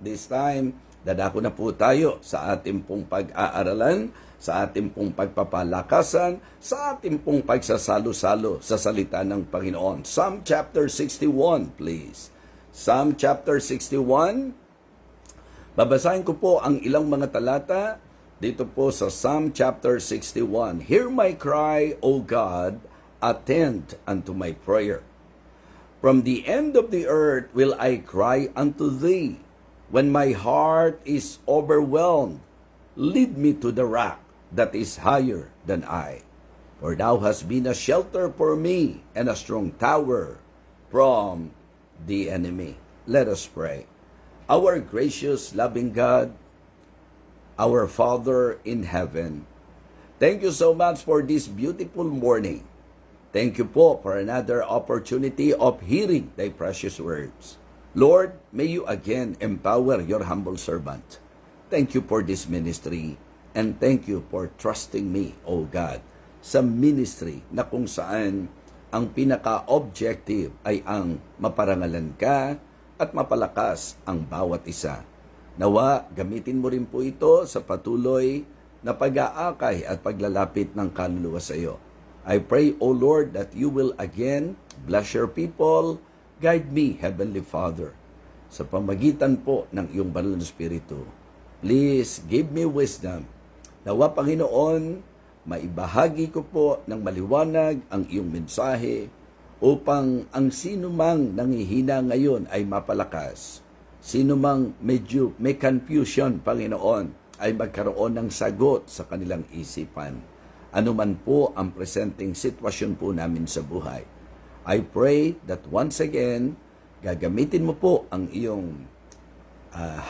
This time, dadako na po tayo sa ating pong pag-aaralan, sa ating pong pagpapalakasan, sa ating pong pagsasalo-salo sa salita ng Panginoon. Psalm chapter 61, please. Psalm chapter 61. Babasahin ko po ang ilang mga talata dito po sa Psalm chapter 61. Hear my cry, O God, attend unto my prayer. From the end of the earth will I cry unto thee. When my heart is overwhelmed, lead me to the rock that is higher than I. For thou hast been a shelter for me and a strong tower from the enemy. Let us pray. Our gracious, loving God, our Father in heaven, thank you so much for this beautiful morning. Thank you po for another opportunity of hearing thy precious words. Lord, may you again empower your humble servant. Thank you for this ministry and thank you for trusting me, O God, sa ministry na kung saan ang pinaka-objective ay ang maparangalan ka at mapalakas ang bawat isa. Nawa, gamitin mo rin po ito sa patuloy na pag-aakay at paglalapit ng kaluluwa sa iyo. I pray, O Lord, that you will again bless your people. Guide me, Heavenly Father, sa pamagitan po ng iyong banal na Espiritu. Please, give me wisdom. Nawa, Panginoon, maibahagi ko po ng maliwanag ang iyong mensahe upang ang sino mang nangihina ngayon ay mapalakas. Sino mang medyo may confusion, Panginoon, ay magkaroon ng sagot sa kanilang isipan. Ano man po ang presenting sitwasyon po namin sa buhay. I pray that once again, gagamitin mo po ang iyong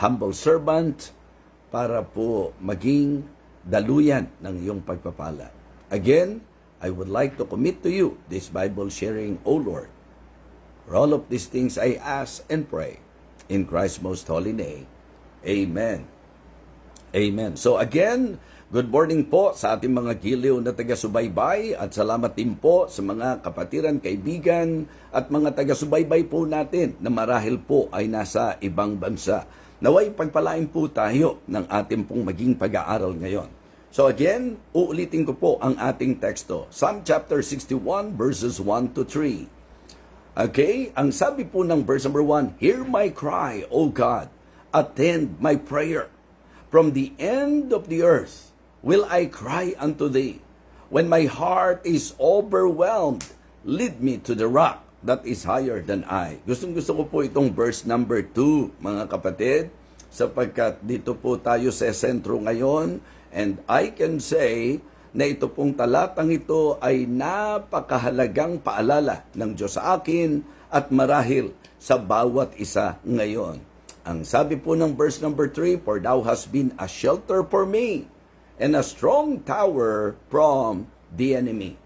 humble servant para po maging daluyan ng iyong pagpapala. Again, I would like to commit to you this Bible sharing, O Lord. For all of these things I ask and pray in Christ's most holy name. Amen. Amen. So again, good morning po sa ating mga giliw na taga-subaybay at salamat din po sa mga kapatiran, kaibigan at mga taga-subaybay po natin na marahil po ay nasa ibang bansa. Naway pagpalain po tayo ng ating pong maging pag-aaral ngayon. So again, uulitin ko po ang ating teksto. Psalm chapter 61 verses 1 to 3. Okay, ang sabi po ng verse number 1, Hear my cry, O God, attend my prayer. From the end of the earth will I cry unto thee. When my heart is overwhelmed, lead me to the rock that is higher than I. Gustong-gusto ko po itong verse number 2, mga kapatid, sapagkat dito po tayo sa sentro ngayon, and I can say na ito pong talatang ito ay napakahalagang paalala ng Diyos sa akin at marahil sa bawat isa ngayon. Ang sabi po ng verse number 3, For thou hast been a shelter for me, and a strong tower from the enemy.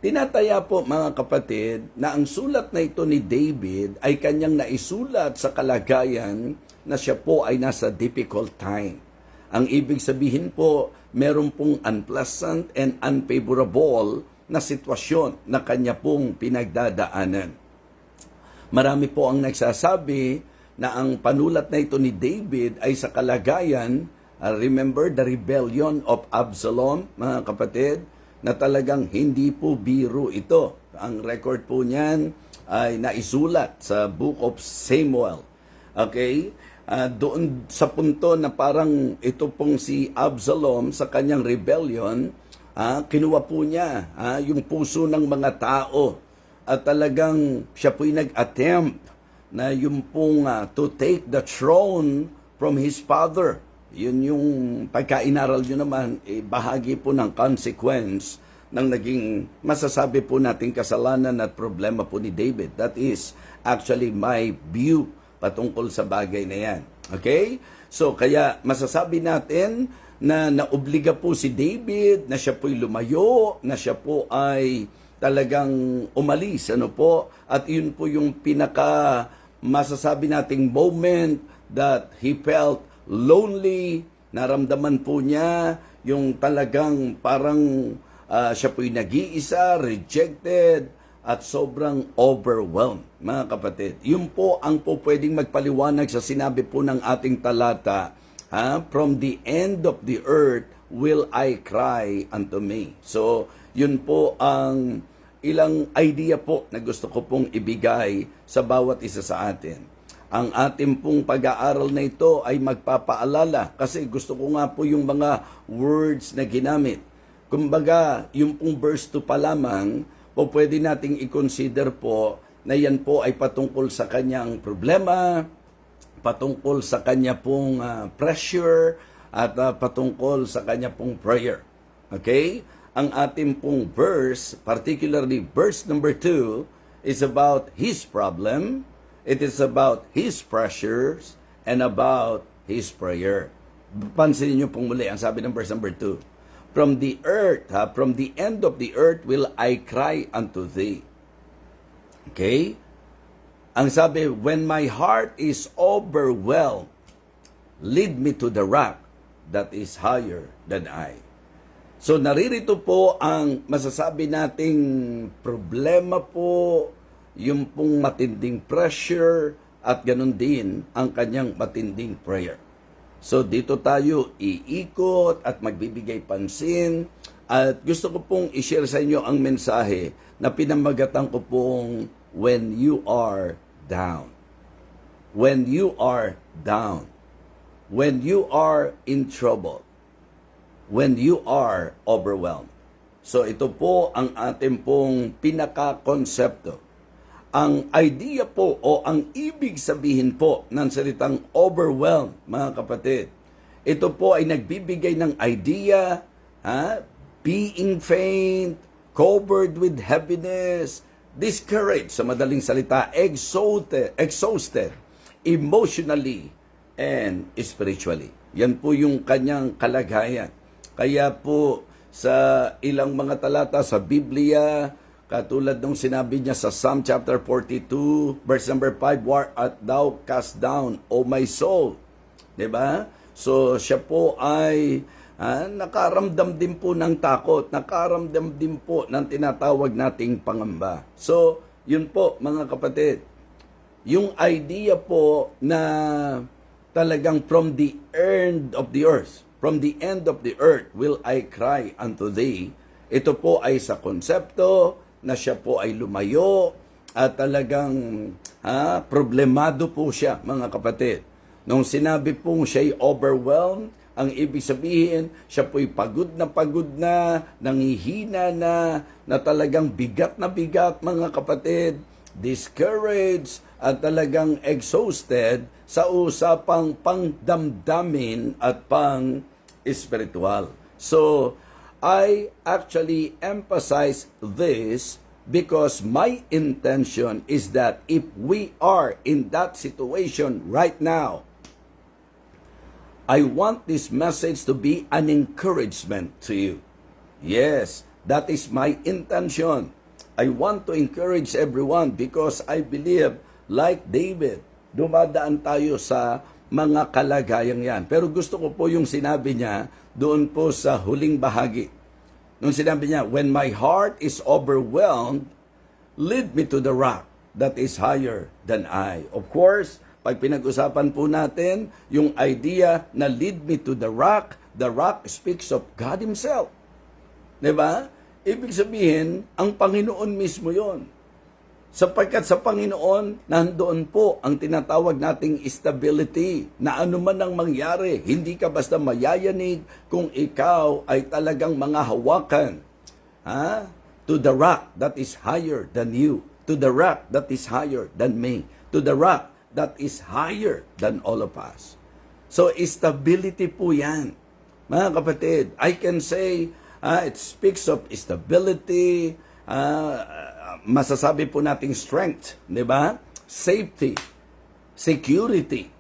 Tinataya po mga kapatid na ang sulat na ito ni David ay kanyang naisulat sa kalagayan na siya po ay nasa difficult time. Ang ibig sabihin po, meron pong unpleasant and unfavorable na sitwasyon na kanya pong pinagdadaanan. Marami po ang nagsasabi na ang panulat na ito ni David ay sa kalagayan, remember the rebellion of Absalom, mga kapatid, na talagang hindi po biro ito. Ang record po niyan ay naisulat sa Book of Samuel. Okay? Doon sa punto na parang ito pong si Absalom sa kanyang rebellion, kinuha po niya yung puso ng mga tao at talagang siya po'y nag-attempt na yung pong to take the throne from his father. Yun yung pagkainaral nyo naman, bahagi po ng consequence ng naging masasabi po nating kasalanan at problema po ni David. That is actually my view patungkol sa bagay na yan. Okay? So kaya masasabi natin na naobliga po si David na siya po'y lumayo, na siya po ay talagang umalis. Ano po? At yun po yung pinaka masasabi nating moment that he felt lonely, naramdaman po niya yung talagang parang siya po'y nag-iisa, rejected, at sobrang overwhelmed, mga kapatid. Yun po ang po pwedeng magpaliwanag sa sinabi po ng ating talata, from the end of the earth will I cry unto me. So, yun po ang ilang idea po na gusto ko pong ibigay sa bawat isa sa atin. Ang ating pong pag-aaral na ito ay magpapaalala kasi gusto ko nga po yung mga words na ginamit. Kumbaga, yung pong verse 2 pa lamang, po pwede nating i-consider po na yan po ay patungkol sa kanyang problema, patungkol sa kanya pong pressure, at patungkol sa kanya pong prayer. Okay? Ang ating pong verse, particularly verse number 2, is about his problem, it is about his pressures, and about his prayer. Pansinin niyo pong muli ang sabi ng verse number 2. From the earth, from the end of the earth will I cry unto thee. Okay? Ang sabi, when my heart is overwhelmed, lead me to the rock that is higher than I. So naririto po ang masasabi nating problema po, yung pong matinding pressure, at ganun din ang kanyang matinding prayer. So dito tayo iikot at magbibigay pansin, at gusto ko pong i-share sa inyo ang mensahe na pinamagatan ko pong when you are down. When you are down. When you are in trouble. When you are overwhelmed. So ito po ang ating pong pinaka-konsepto. Ang idea po o ang ibig sabihin po ng salitang overwhelmed, mga kapatid, ito po ay nagbibigay ng idea, being faint, covered with heaviness, discouraged, sa madaling salita, exhausted, emotionally and spiritually. Yan po yung kanyang kalagayan. Kaya po sa ilang mga talata sa Biblia, katulad nung sinabi niya sa Psalm chapter 42, verse number 5, Why art thou cast down, O my soul? Diba? So, siya po ay nakaramdam din po ng takot, nakaramdam din po ng tinatawag nating pangamba. So, yun po, mga kapatid. Yung idea po na talagang from the end of the earth will I cry unto thee. Ito po ay sa konsepto na siya po ay lumayo at talagang problemado po siya, mga kapatid. Nung sinabi pong siya ay overwhelmed, ang ibig sabihin, siya po'y pagod na, nangihina na talagang bigat na bigat, mga kapatid, discouraged, at talagang exhausted sa usapang pangdamdamin at pang-spiritual. So, I actually emphasize this because my intention is that if we are in that situation right now, I want this message to be an encouragement to you. Yes, that is my intention. I want to encourage everyone because I believe, like David, dumadaan tayo sa mga kalagayang yan. Pero gusto ko po yung sinabi niya doon po sa huling bahagi. Nung sinabi niya, when my heart is overwhelmed, lead me to the rock that is higher than I. Of course, pag pinag-usapan po natin yung idea na lead me to the rock speaks of God Himself. Diba? Ibig sabihin, ang Panginoon mismo yon. Sapagkat sa Panginoon, nandoon po ang tinatawag nating stability na anuman ang mangyari, hindi ka basta mayayanig kung ikaw ay talagang mga hawakan. To the rock that is higher than you. To the rock that is higher than me. To the rock that is higher than all of us. So, stability po yan. Mga kapatid, I can say, it speaks of stability, masasabi po nating strength, di ba? Safety, security.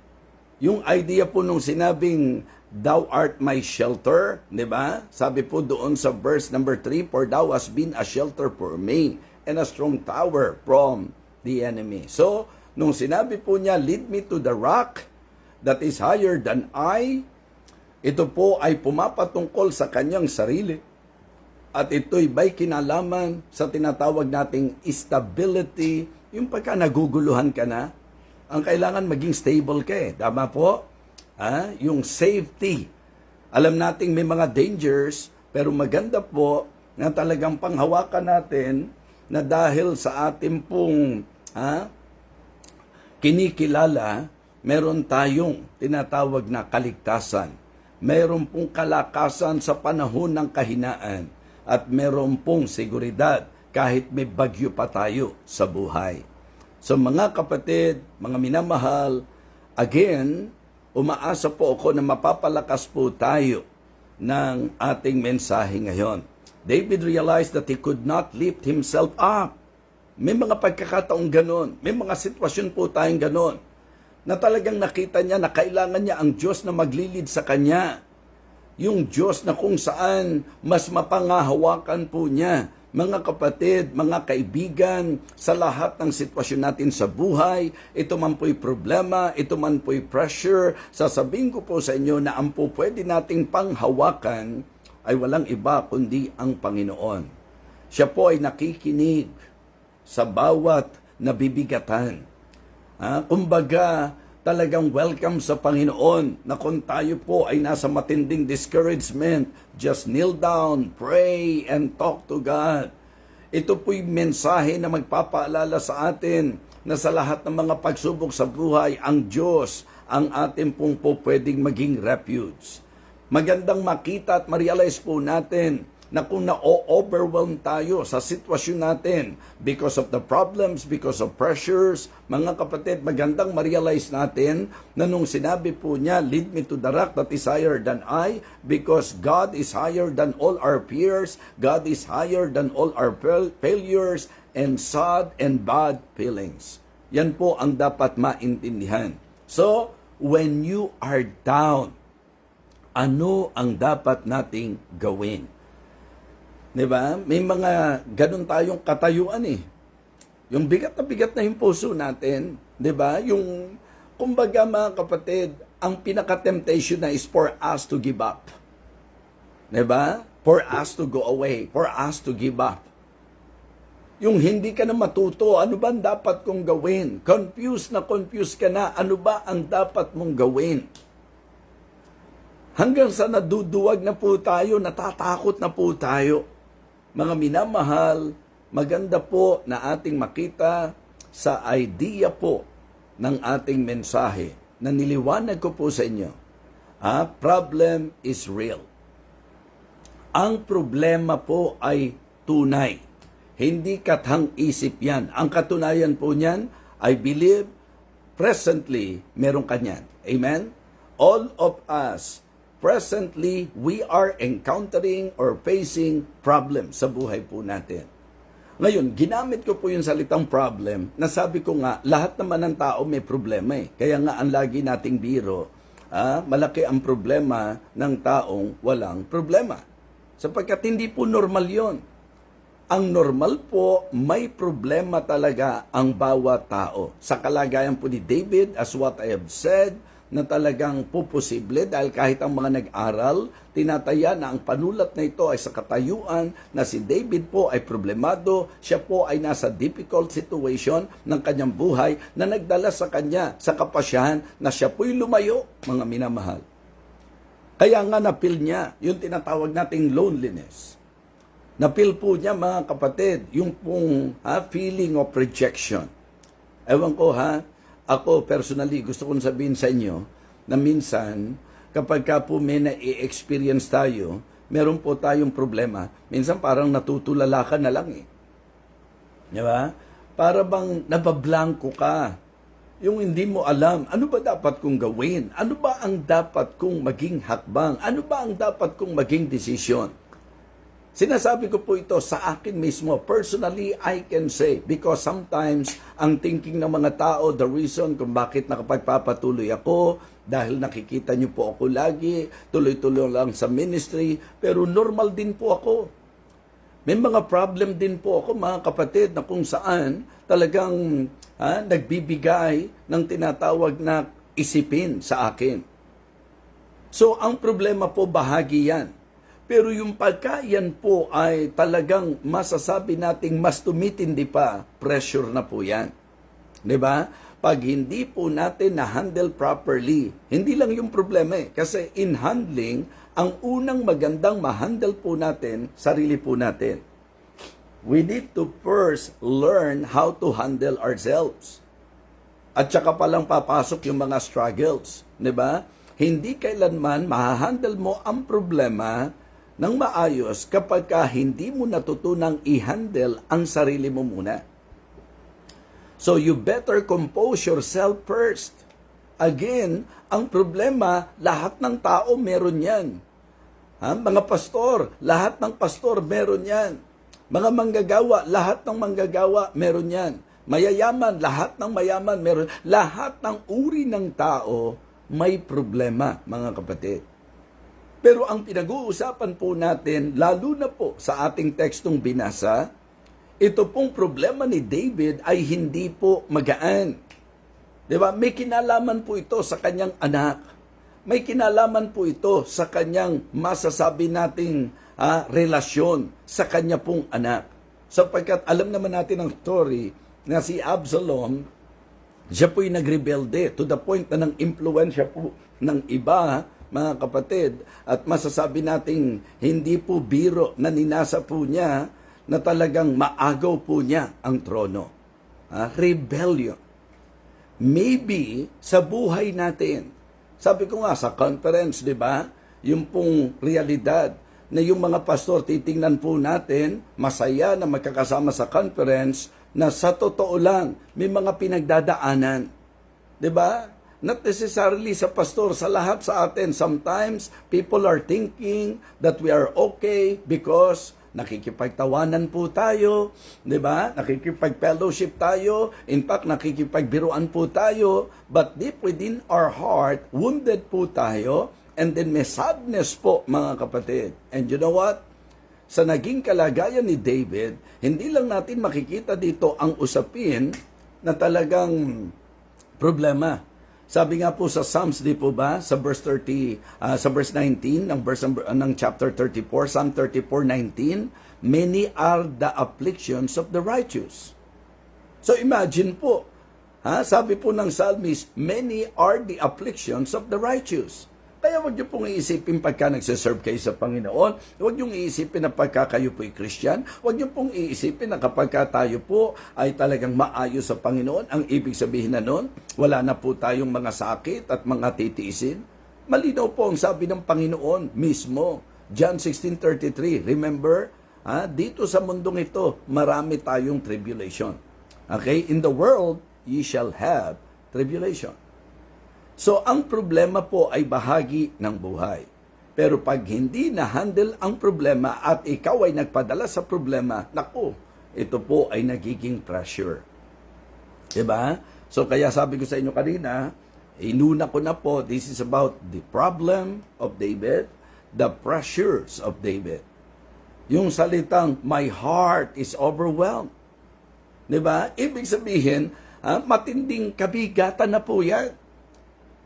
Yung idea po nung sinabing, Thou art my shelter, di ba? Sabi po doon sa verse number 3, For thou hast been a shelter for me, and a strong tower from the enemy. So, nung sinabi po niya, lead me to the rock that is higher than I, ito po ay pumapatungkol sa kanyang sarili. At ito'y may kinalaman sa tinatawag nating stability, yung pagka naguguluhan ka na, ang kailangan maging stable ka eh. Tama po? Yung safety. Alam nating may mga dangers, pero maganda po na talagang panghawakan natin na dahil sa ating pong kinikilala, meron tayong tinatawag na kaligtasan. Meron pong kalakasan sa panahon ng kahinaan. At meron pong seguridad kahit may bagyo pa tayo sa buhay. So mga kapatid, mga minamahal, again, umaasa po ako na mapapalakas po tayo ng ating mensahe ngayon. David realized that he could not lift himself up. May mga pagkakataong ganon, may mga sitwasyon po tayong ganon, na talagang nakita niya na kailangan niya ang Diyos na maglilid sa kanya. Yung Diyos na kung saan mas mapangahawakan po niya. Mga kapatid, mga kaibigan, sa lahat ng sitwasyon natin sa buhay, ito man po'y problema, ito man po'y pressure, sasabihin ko po sa inyo na ang po pwede nating panghawakan ay walang iba kundi ang Panginoon. Siya po ay nakikinig sa bawat nabibigatan. Kumbaga, talagang welcome sa Panginoon na kung tayo po ay nasa matinding discouragement, just kneel down, pray, and talk to God. Ito po'y mensahe na magpapaalala sa atin na sa lahat ng mga pagsubok sa buhay, ang Diyos ang ating pong po pwedeng maging refuge. Magandang makita at ma-realize po natin na kung na-overwhelm tayo sa sitwasyon natin because of the problems, because of pressures, mga kapatid, magandang ma-realize natin na nung sinabi po niya, lead me to the rock that is higher than I, because God is higher than all our peers, God is higher than all our failures, and sad and bad feelings. Yan po ang dapat maintindihan. So, when you are down, ano ang dapat nating gawin? Diba? May mga ganun tayong katayuan eh. Yung bigat na yung puso natin, diba? Yung, kumbaga mga kapatid, ang pinaka-temptation na is for us to give up. Diba? For us to go away, for us to give up. Yung hindi ka na matuto, ano ba ang dapat kong gawin? Confused ka na, ano ba ang dapat mong gawin? Hanggang sa naduduwag na po tayo, natatakot na po tayo. Mga minamahal, maganda po na ating makita sa idea po ng ating mensahe na niliwanag ko po sa inyo. Problem is real. Ang problema po ay tunay. Hindi kathang-isip yan. Ang katunayan po niyan, I believe, presently, meron kanyan. Amen? All of us, presently, we are encountering or facing problems sa buhay po natin. Ngayon, ginamit ko po yung salitang problem, na sabi ko nga, lahat naman ng tao may problema eh. Kaya nga, ang lagi nating biro, malaki ang problema ng taong walang problema. Sapagkat hindi po normal yon. Ang normal po, may problema talaga ang bawat tao. Sa kalagayan po ni David, as what I have said, na talagang puposible dahil kahit ang mga nag-aral, tinataya na ang panulat na ito ay sa katayuan na si David po ay problemado, siya po ay nasa difficult situation ng kanyang buhay na nagdala sa kanya sa kapasyahan na siya po'y lumayo, mga minamahal. Kaya nga napil niya yung tinatawag nating loneliness. Napil po niya mga kapatid, yung pong feeling of rejection. Ewan ko ako personally, gusto kong sabihin sa inyo na minsan, kapag ka po may na-experience tayo, meron po tayong problema, minsan parang natutulala ka na lang eh. Di ba? Para bang nabablanko ka. Yung hindi mo alam, ano ba dapat kong gawin? Ano ba ang dapat kong maging hakbang? Ano ba ang dapat kong maging desisyon? Sinasabi ko po ito sa akin mismo. Personally, I can say, because sometimes, ang thinking ng mga tao, the reason kung bakit nakapagpapatuloy ako, dahil nakikita niyo po ako lagi, tuloy-tuloy lang sa ministry, pero normal din po ako. May mga problem din po ako, mga kapatid, na kung saan talagang nagbibigay ng tinatawag na isipin sa akin. So, ang problema po, bahagi yan. Pero yung pagkayan po ay talagang masasabi nating mas tumitindi pa, pressure na po yan. 'Di ba? Pag hindi po natin na-handle properly, hindi lang yung problema eh. Kasi in handling, ang unang magandang ma-handle po natin, sarili po natin. We need to first learn how to handle ourselves. At saka palang papasok yung mga struggles. 'Di ba? Hindi kailanman ma-handle mo ang problema ng maayos kapag hindi mo natutunang i-handle ang sarili mo muna. So you better compose yourself first. Again, ang problema, lahat ng tao meron yan. Mga pastor, lahat ng pastor meron yan. Mga manggagawa, lahat ng manggagawa meron yan. Mayayaman, lahat ng mayaman meron. Lahat ng uri ng tao may problema, mga kapatid. Pero ang pinag-uusapan po natin, lalo na po sa ating tekstong binasa, ito pong problema ni David ay hindi po magaan. Diba? May kinalaman po ito sa kanyang anak. May kinalaman po ito sa kanyang masasabi nating relasyon sa kanya pong anak. Sapagkat alam naman natin ang story na si Absalom, siya po'y nagrebelde to the point na nang impluwensya po ng iba, mga kapatid, at masasabi nating hindi po biro na ninasa po niya na talagang maagaw po niya ang trono. Rebellion. Maybe sa buhay natin, sabi ko nga sa conference, di ba? Yung pong realidad na yung mga pastor, titingnan po natin, masaya na magkakasama sa conference, na sa totoo lang, may mga pinagdadaanan. Di ba? Not necessarily sa pastor, sa lahat sa atin. Sometimes, people are thinking that we are okay because nakikipagtawanan po tayo, di ba? Nakikipag-fellowship tayo, in fact, nakikipagbiruan po tayo, but deep within our heart, wounded po tayo, and then may sadness po, mga kapatid. And you know what? Sa naging kalagayan ni David, hindi lang natin makikita dito ang usapin na talagang problema. Sabi nga po sa Psalms, di po ba, sa verse 19 ng chapter 34, Psalm 34:19, many are the afflictions of the righteous. So imagine po, sabi po ng psalmist, many are the afflictions of the righteous. Kaya huwag niyo pong iisipin pagka nagsiserve kayo sa Panginoon, huwag niyo iisipin na pagka kayo po'y Christian, huwag niyo pong iisipin na kapag tayo po ay talagang maayos sa Panginoon, ang ibig sabihin na nun, wala na po tayong mga sakit at mga titiisin. Malinaw po ang sabi ng Panginoon mismo, John 16:33, remember, dito sa mundong ito, marami tayong tribulation. Okay? In the world, ye shall have tribulation. So, ang problema po ay bahagi ng buhay. Pero pag hindi na-handle ang problema at ikaw ay nagpadala sa problema, naku, ito po ay nagiging pressure. Diba? So, kaya sabi ko sa inyo kanina, inuna ko na po, this is about the problem of David, the pressures of David. Yung salitang, my heart is overwhelmed. Diba? Ibig sabihin, matinding kabigatan na po yan.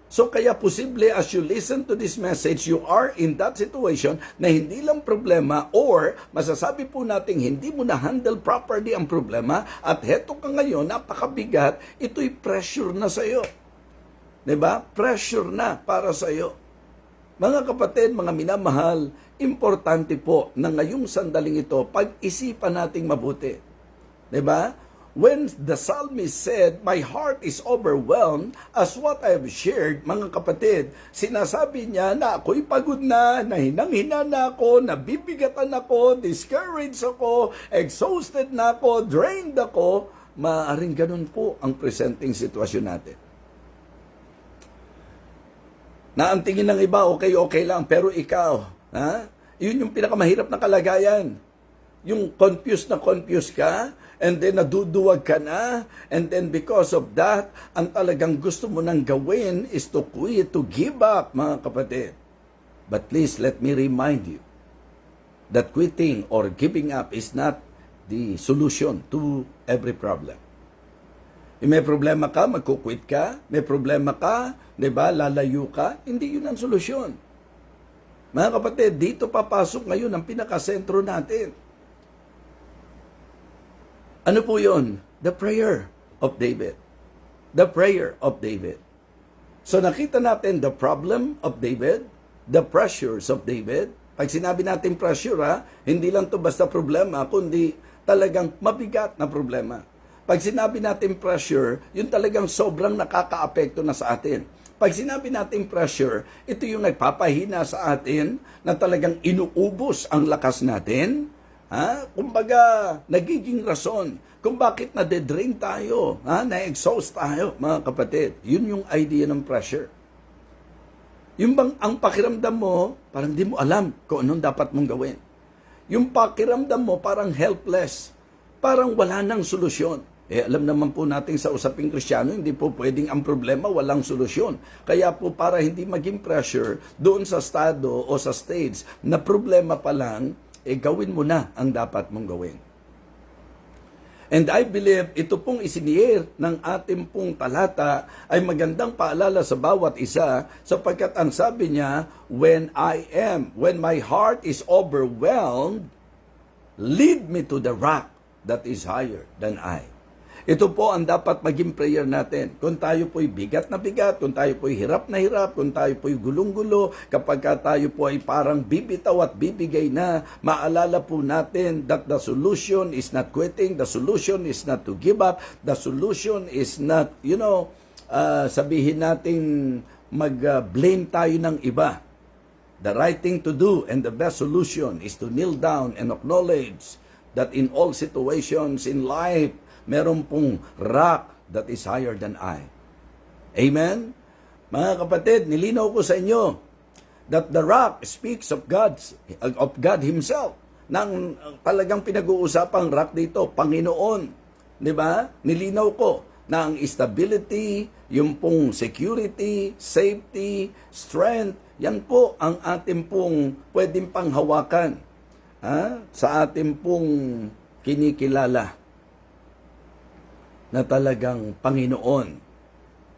So kaya posible as you listen to this message, you are in that situation na hindi lang problema or masasabi po natin hindi mo na-handle properly ang problema at heto ka ngayon, napakabigat, ito'y pressure na sa iyo. Diba? Pressure na para sa iyo. Mga kapatid, mga minamahal, importante po na ngayong sandaling ito, pag-isipan nating mabuti. Diba? When the psalmist said, my heart is overwhelmed, as what I have shared, mga kapatid, sinasabi niya na ako'y pagod na hinang-hina na ako, nabibigatan ako, discouraged ako, exhausted na ako, drained ako. Maaaring ganun po ang presenting sitwasyon natin. Na ang tingin ng iba, okay lang, pero ikaw, yun yung pinakamahirap na kalagayan. Yung confused ka, and then naduduwag ka na, and then because of that, ang talagang gusto mo nang gawin is to quit, to give up, mga kapatid. But please, let me remind you that quitting or giving up is not the solution to every problem. May problema ka, magkukwit ka, may problema ka, di ba, lalayo ka, hindi yun ang solusyon. Mga kapatid, dito papasok ngayon ang pinakasentro natin. Ano po yun? The prayer of David. The prayer of David. So nakita natin the problem of David, the pressures of David. Pag sinabi natin pressure, hindi lang to basta problema, kundi talagang mabigat na problema. Pag sinabi natin pressure, yun talagang sobrang nakakaapekto na sa atin. Pag sinabi natin pressure, ito yung nagpapahina sa atin na talagang inuubos ang lakas natin. Kumbaga, nagiging rason kung bakit na-drain tayo, na-exhaust tayo, mga kapatid. Yun yung idea ng pressure. Yung bang ang pakiramdam mo, parang di mo alam kung anong dapat mong gawin. Yung pakiramdam mo parang helpless, parang wala nang solusyon. Alam naman po natin sa usaping Kristiyano, hindi po pwedeng ang problema walang solusyon. Kaya po para hindi maging pressure doon sa estado o sa stage na problema pa lang, gawin mo na ang dapat mong gawin. And I believe ito pong isiniyer ng ating pong talata ay magandang paalala sa bawat isa sapagkat ang sabi niya, when my heart is overwhelmed, lead me to the rock that is higher than I. Ito po ang dapat maging prayer natin. Kung tayo po'y bigat na bigat, kung tayo po'y hirap na hirap, kung tayo po'y gulong-gulo, kapag tayo po ay parang bibitaw at bibigay na, maalala po natin that the solution is not quitting, the solution is not to give up, the solution is not, sabihin natin mag-blame tayo ng iba. The right thing to do and the best solution is to kneel down and acknowledge that in all situations in life, meron pong rock that is higher than I. Amen? Mga kapatid, nilinaw ko sa inyo that the rock speaks of God Himself. Nang talagang pinag-uusapang rock dito, Panginoon. Di ba? Nilinaw ko na ang stability, yung pong security, safety, strength, yan po ang ating pong pwedeng panghawakan sa ating pong kinikilala na talagang Panginoon.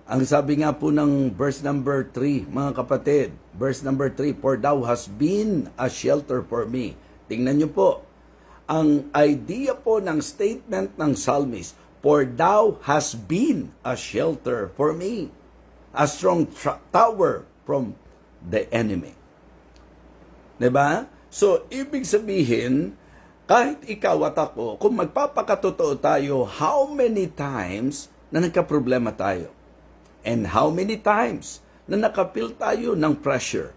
Ang sabi nga po ng verse number 3, mga kapatid, verse number 3, for thou hast been a shelter for me. Tingnan nyo po, ang idea po ng statement ng psalmist, for thou hast been a shelter for me, a strong tower from the enemy. Diba? So, ibig sabihin, kahit ikaw at ako, kung magpapakatotoo tayo, how many times na nagka-problema tayo? And how many times na nakapil tayo ng pressure?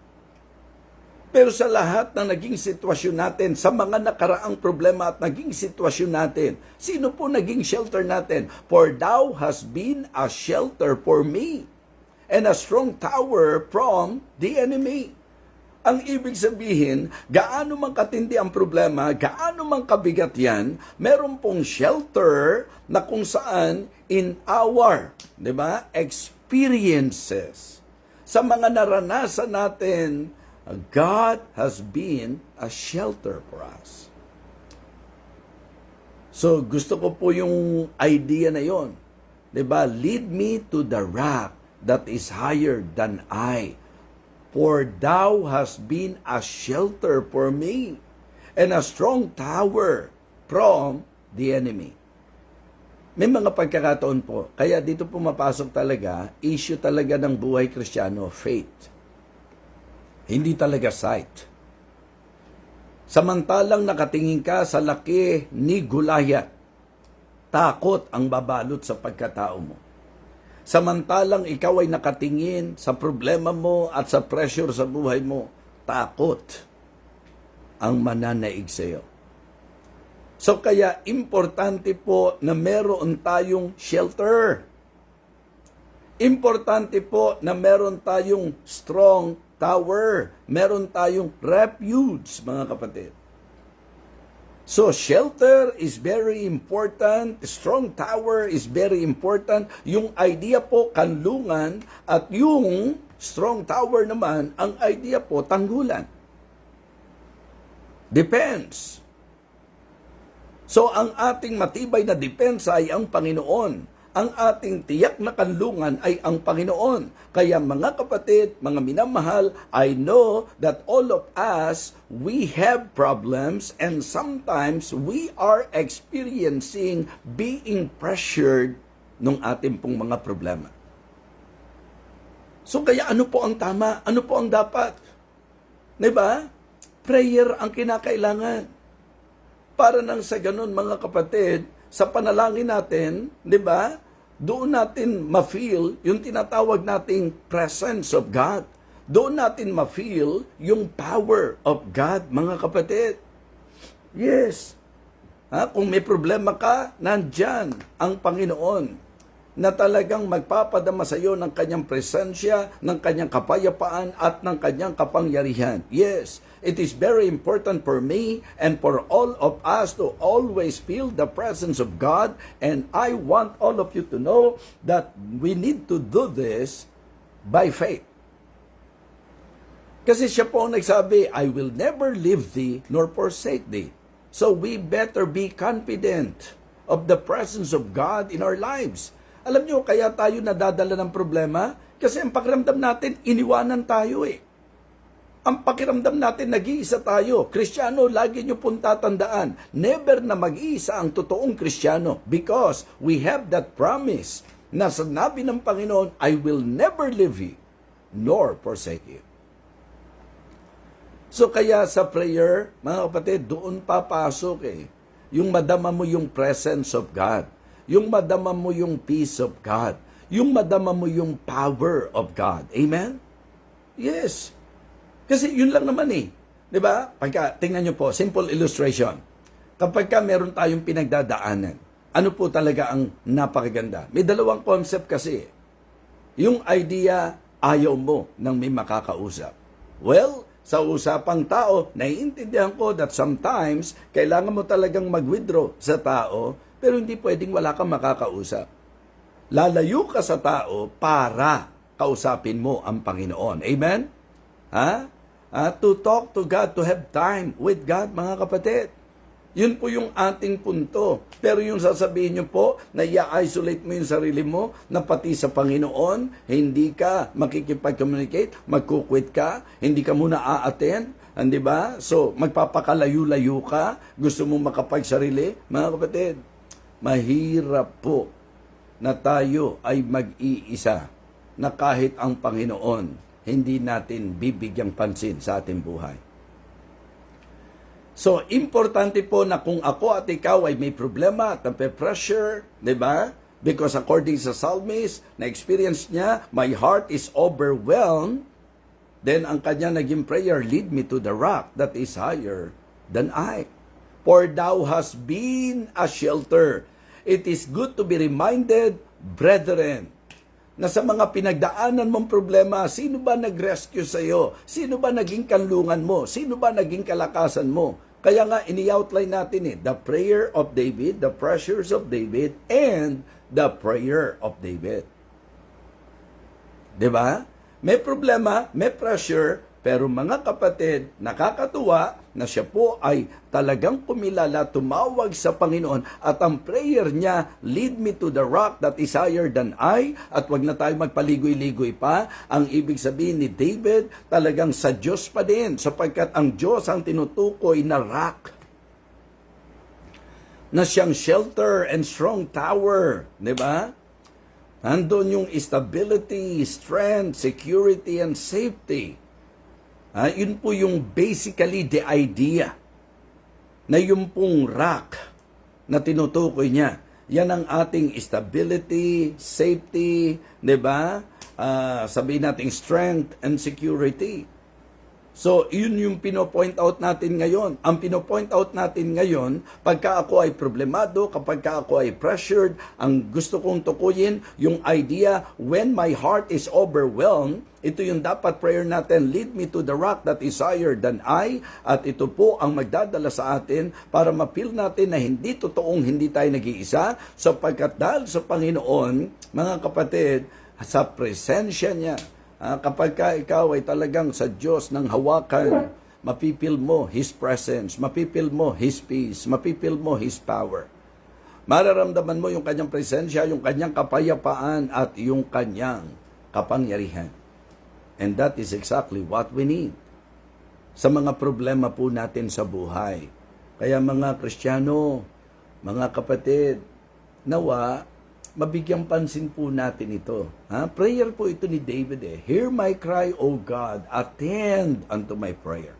Pero sa lahat ng naging sitwasyon natin, sa mga nakaraang problema at naging sitwasyon natin, sino po naging shelter natin? For thou hast been a shelter for me, and a strong tower from the enemy. Ang ibig sabihin, gaano man katindi ang problema, gaano man kabigat yan, meron pong shelter na kung saan in our, di ba, experiences, sa mga naranasan natin, God has been a shelter for us. So, gusto ko po yung idea na yon. Di ba? Lead me to the rock that is higher than I. For thou hast been a shelter for me, and a strong tower from the enemy. May mga pagkakataon po, kaya dito pumapasok talaga, issue talaga ng buhay Kristiyano, faith. Hindi talaga sight. Samantalang nakatingin ka sa laki ni Goliath, takot ang babalot sa pagkatao mo. Samantalang ikaw ay nakatingin sa problema mo at sa pressure sa buhay mo, takot ang mananaig sa iyo. So kaya importante po na meron tayong shelter. Importante po na meron tayong strong tower. Meron tayong refuge, mga kapatid. So, shelter is very important. Strong tower is very important. Yung idea po, kanlungan. At yung strong tower naman, ang idea po, tanggulan. Depends. So, ang ating matibay na depensa ay ang Panginoon. ang ating tiyak na kanlungan ay ang Panginoon. Kaya mga kapatid, mga minamahal, I know that all of us, we have problems and sometimes we are experiencing being pressured ng ating pong mga problema. So kaya ano po ang tama? Ano po ang dapat? Diba? Prayer ang kinakailangan. Para nang sa ganun mga kapatid, sa panalangin natin, di ba, doon natin ma-feel yung tinatawag nating presence of God. Doon natin ma-feel yung power of God, mga kapatid. Yes. Kung may problema ka, nandyan ang Panginoon na talagang magpapadama sa iyo ng kanyang presensya, ng kanyang kapayapaan at ng kanyang kapangyarihan. Yes, it is very important for me and for all of us to always feel the presence of God, and I want all of you to know that we need to do this by faith. Kasi siya po ang nagsabi, I will never leave thee nor forsake thee. So we better be confident of the presence of God in our lives. Alam nyo, kaya tayo nadadala ng problema? Kasi ang pakiramdam natin, iniwanan tayo eh. Ang pakiramdam natin, nag-iisa tayo. Kristiyano, lagi nyo pong tatandaan, never na mag-iisa ang totoong Kristiyano because we have that promise na sinabi ng Panginoon, I will never leave you nor forsake you. So kaya sa prayer, mga kapatid, doon papasok eh. Yung madama mo yung presence of God. Yung madama mo yung peace of God. Yung madama mo yung power of God. Amen? Yes. Kasi yun lang naman eh. Diba? Tingnan nyo po, simple illustration. Kapag meron tayong pinagdadaanan, ano po talaga ang napakaganda? May dalawang concept kasi. Yung idea, ayaw mo nang may makakausap. Well, sa usapang tao, naiintindihan ko that sometimes, kailangan mo talagang mag-withdraw sa tao, pero hindi pwedeng wala kang makakausap. Lalayo ka sa tao para kausapin mo ang Panginoon. Amen? To talk to God, to have time with God, mga kapatid. Yun po yung ating punto. Pero yung sasabihin nyo po, na i-isolate mo yung sarili mo, na pati sa Panginoon, hindi ka makikipag-communicate, magkukwit ka, hindi ka muna a-attend, di ba? So, magpapakalayo-layo ka, gusto mo makapagsarili, mga kapatid, mahirap po na tayo ay mag-iisa na kahit ang Panginoon hindi natin bibigyang pansin sa ating buhay. So, importante po na kung ako at ikaw ay may problema at pressure, di ba? Because according sa psalmist, na-experience niya, my heart is overwhelmed, then ang kanya naging prayer, lead me to the rock that is higher than I. For thou hast been a shelter. It is good to be reminded, brethren, na sa mga pinagdaanan mong problema, sino ba nag-rescue sa iyo? Sino ba naging kanlungan mo? Sino ba naging kalakasan mo? Kaya nga, ini-outline natin the prayer of David, the pressures of David, and the prayer of David. Diba? May problema, may pressure, pero mga kapatid, nakakatuwa na siya po ay talagang kumilala, tumawag sa Panginoon at ang prayer niya, lead me to the rock that is higher than I, at wag na tayo magpaligoy-ligoy pa. Ang ibig sabihin ni David, talagang sa Diyos pa din, sapagkat ang Diyos ang tinutukoy na rock, na siyang shelter and strong tower, di ba? Nandun yung stability, strength, security, and safety. Yun po yung basically the idea na yung pong rock na tinutukoy niya. Yan ang ating stability, safety, di ba? Sabihin natin strength and security. So, yun yung pino-point out natin ngayon. Ang pino-point out natin ngayon, pagka ako ay problemado, kapag ako ay pressured, ang gusto kong tukuyin, yung idea, when my heart is overwhelmed, ito yung dapat prayer natin, lead me to the rock that is higher than I, at ito po ang magdadala sa atin para ma-feel natin na hindi totoong hindi tayo nag-iisa, sapagkat dahil sa Panginoon, mga kapatid, sa presensya niya, kapag ikaw ay talagang sa Diyos ng hawakan, mapipil mo His presence, mapipil mo His peace, mapipil mo His power. Mararamdaman mo yung kanyang presensya, yung kanyang kapayapaan, at yung kanyang kapangyarihan. And that is exactly what we need sa mga problema po natin sa buhay. Kaya mga Kristiyano, mga kapatid, nawa, mabigyang pansin po natin ito. Prayer po ito ni David eh. Hear my cry, O God, attend unto my prayer.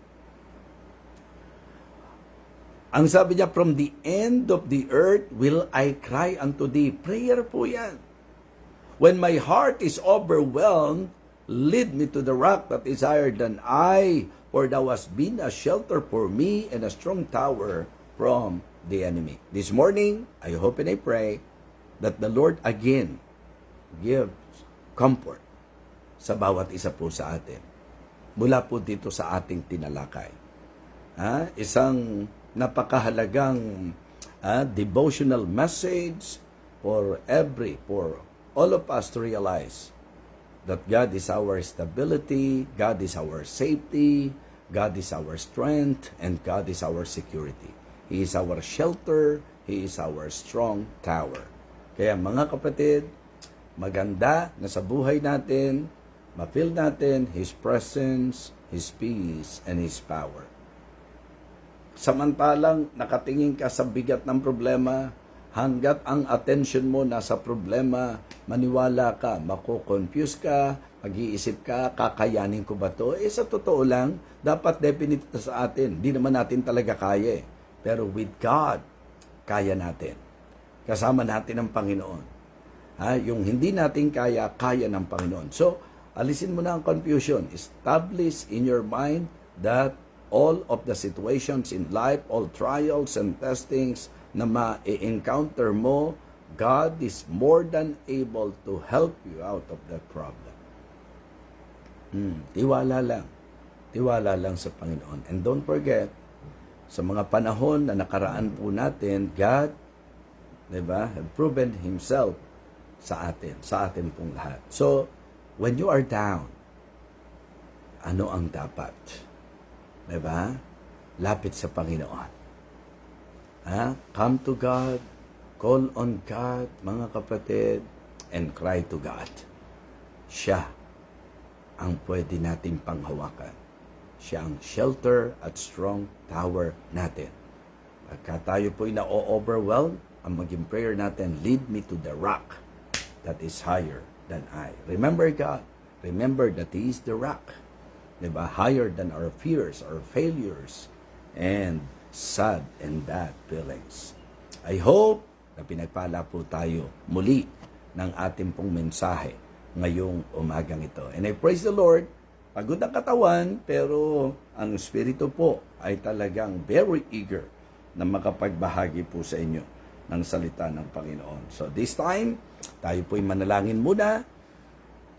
Ang sabi niya, from the end of the earth will I cry unto thee. Prayer po yan. When my heart is overwhelmed, lead me to the rock that is higher than I, for thou hast been a shelter for me and a strong tower from the enemy. This morning, I hope and I pray that the Lord again gives comfort sa bawat isa po sa atin. Mula po dito sa ating tinalakay. Isang napakahalagang devotional message for all of us to realize that God is our stability, God is our safety, God is our strength, and God is our security. He is our shelter, He is our strong tower. Kaya mga kapatid, maganda na sa buhay natin, ma-feel natin His presence, His peace, and His power. Samantalang nakatingin ka sa bigat ng problema, hanggat ang attention mo nasa problema, maniwala ka, mako-confuse ka, mag-iisip ka, kakayanin ko ba to? Sa totoo lang, dapat definite sa atin. Di naman natin talaga kaya. Pero with God, kaya natin. Kasama natin ang Panginoon. Yung hindi natin kaya, kaya ng Panginoon. So, alisin mo na ang confusion. Establish in your mind that all of the situations in life, all trials and testings na ma-encounter mo, God is more than able to help you out of that problem. Tiwala lang. Tiwala lang sa Panginoon. And don't forget, sa mga panahon na nakaraan po natin, God, diba, have proven Himself sa atin pong lahat. So, when you are down, ano ang dapat? Diba? Lapit sa Panginoon. Come to God, call on God, mga kapatid, and cry to God. Siya ang pwede nating panghawakan. Siya ang shelter at strong tower natin. Pagka tayo po'y na-overwhelm, ang maging prayer natin, lead me to the rock that is higher than I. Remember God. Remember that He is the rock. Diba? Higher than our fears, our failures, and sad and bad feelings. I hope na pinagpala po tayo muli ng ating pong mensahe ngayong umagang ito. And I praise the Lord, pagod ang katawan, pero ang Espiritu po ay talagang very eager na makapagbahagi po sa inyo ng salita ng Panginoon. So this time, tayo po'y manalangin muna.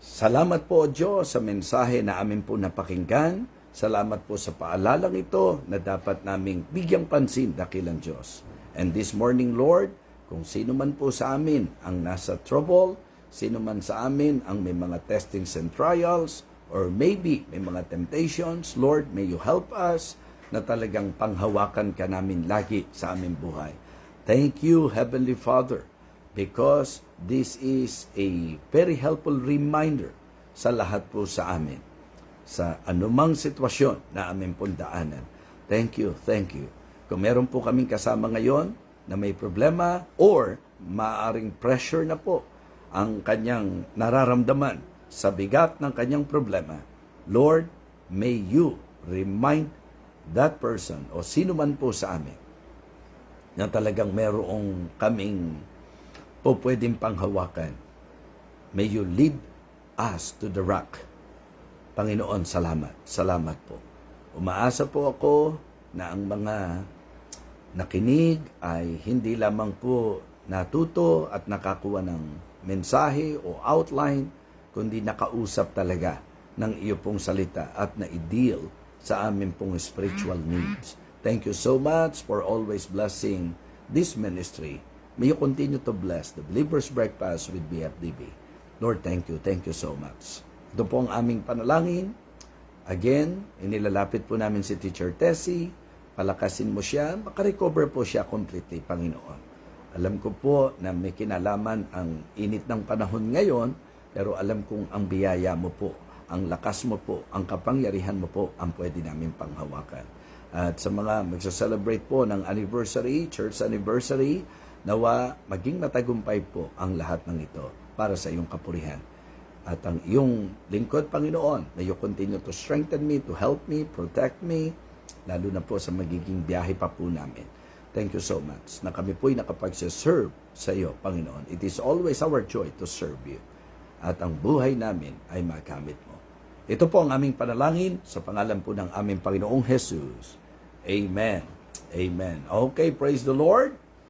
Salamat po, Diyos, sa mensahe na amin po napakinggan. Salamat po sa paalalang ito na dapat naming bigyang pansin, dakilang Diyos. And this morning, Lord, kung sino man po sa amin ang nasa trouble, sino man sa amin ang may mga testings and trials, or maybe may mga temptations, Lord, may you help us na talagang panghawakan ka namin lagi sa aming buhay. Thank you, Heavenly Father, because this is a very helpful reminder sa lahat po sa amin, sa anumang sitwasyon na aming pundaanan. Thank you, thank you. Kung meron po kaming kasama ngayon na may problema or maaring pressure na po ang kanyang nararamdaman sa bigat ng kanyang problema, Lord, may you remind that person o sino man po sa amin na talagang merong kaming po pwedeng panghawakan. May you lead us to the rock. Panginoon, salamat. Salamat po. Umaasa po ako na ang mga nakinig ay hindi lamang po natuto at nakakuha ng mensahe o outline, kundi nakausap talaga ng iyo pong salita at na-deal sa amin pong spiritual needs. Thank you so much for always blessing this ministry. May you continue to bless the Believer's Breakfast with BFDB. Lord, thank you. Thank you so much. Ito po ang aming panalangin. Again, inilalapit po namin si Teacher Tessie. Palakasin mo siya. Makarecover po siya completely, Panginoon. Alam ko po na may kinalaman ang init ng panahon ngayon, pero alam kong ang biyaya mo po, ang lakas mo po, ang kapangyarihan mo po ang pwede namin panghawakan. At sa mga magsa-celebrate po ng anniversary, church anniversary, nawa maging matagumpay po ang lahat ng ito para sa iyong kapurihan. At ang iyong lingkod, Panginoon, may you continue to strengthen me, to help me, protect me, lalo na po sa magiging biyahe pa po namin. Thank you so much na kami po'y nakapag-serve sa iyo, Panginoon. It is always our joy to serve you. At ang buhay namin ay magamit mo. Ito po ang aming panalangin sa pangalan po ng aming Panginoong Jesus. Amen. Amen. Okay, praise the Lord.